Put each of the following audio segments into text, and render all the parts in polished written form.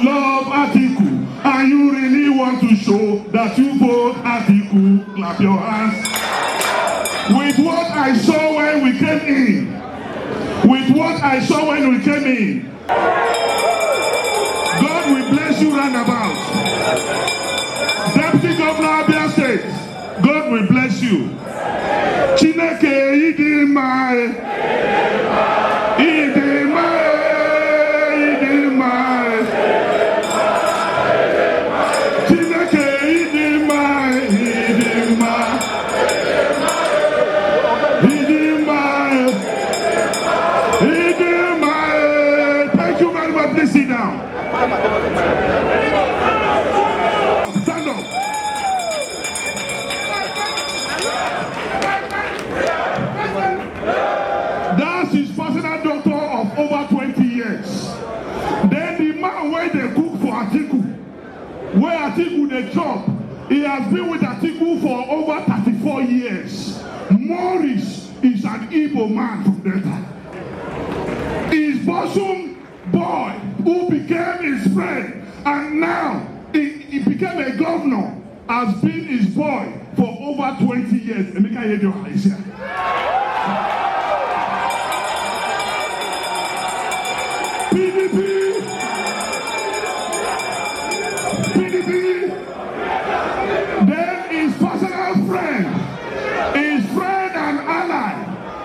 love Atiku and you really want to show that you vote Atiku, clap your hands. With what I saw when we came in, God will bless you roundabout. Deputy Governor of Abia State, God will bless you. Chineke idimai. Thank you very much. Please sit down. Stand up. That's his personal doctor of over 20 years. Then the man where they cook for Atiku, where Atiku they chop, he has been with Atiku for over 34 years. Morris is an Igbo man from Delta. His bosom boy who became his friend and now he became a governor has been his boy for over 20 years. PDP. Then his personal friend and ally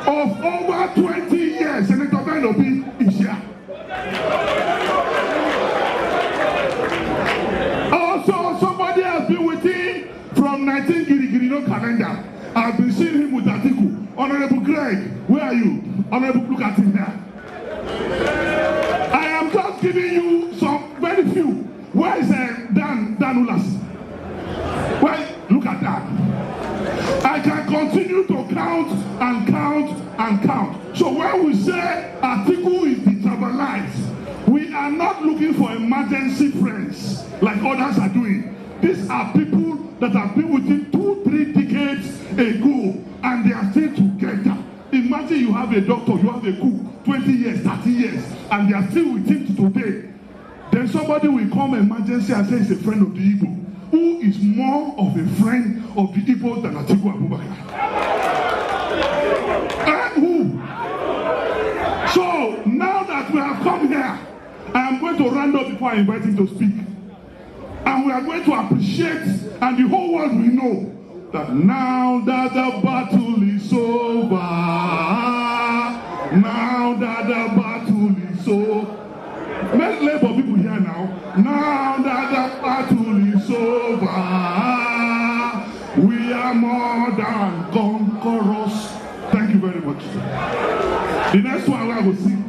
of over 20 years, Senator Benobi is here. Also, somebody has been with him from 19 Girigirino calendar. I've been seeing him with Atiku. Honorable Greg, where are you? Honorable, look at him here. I am just giving you some very few. Where is Dan Ulas? Well, look at that. I can continue to count and count and count. So when we say Atiku is destabilized, we are not looking for emergency friends like others are doing. These are people that have been with him 2-3 decades ago and they are still together. Imagine you have a doctor, you have a cook, 20 years, 30 years, and they are still with him today. Then somebody will come emergency and say he's a friend of the Igbo. Who is more of a friend of the Igbos than Atiku Abubakar? And who? So now that we have come here, I am going to round up before I invite him to speak. And we are going to appreciate, and the whole world will know, that now that the battle is over, now that the battle is over, let's labor people here now. Now that the battle is over, we are more than conquerors. Thank you very much. The next one I will sing.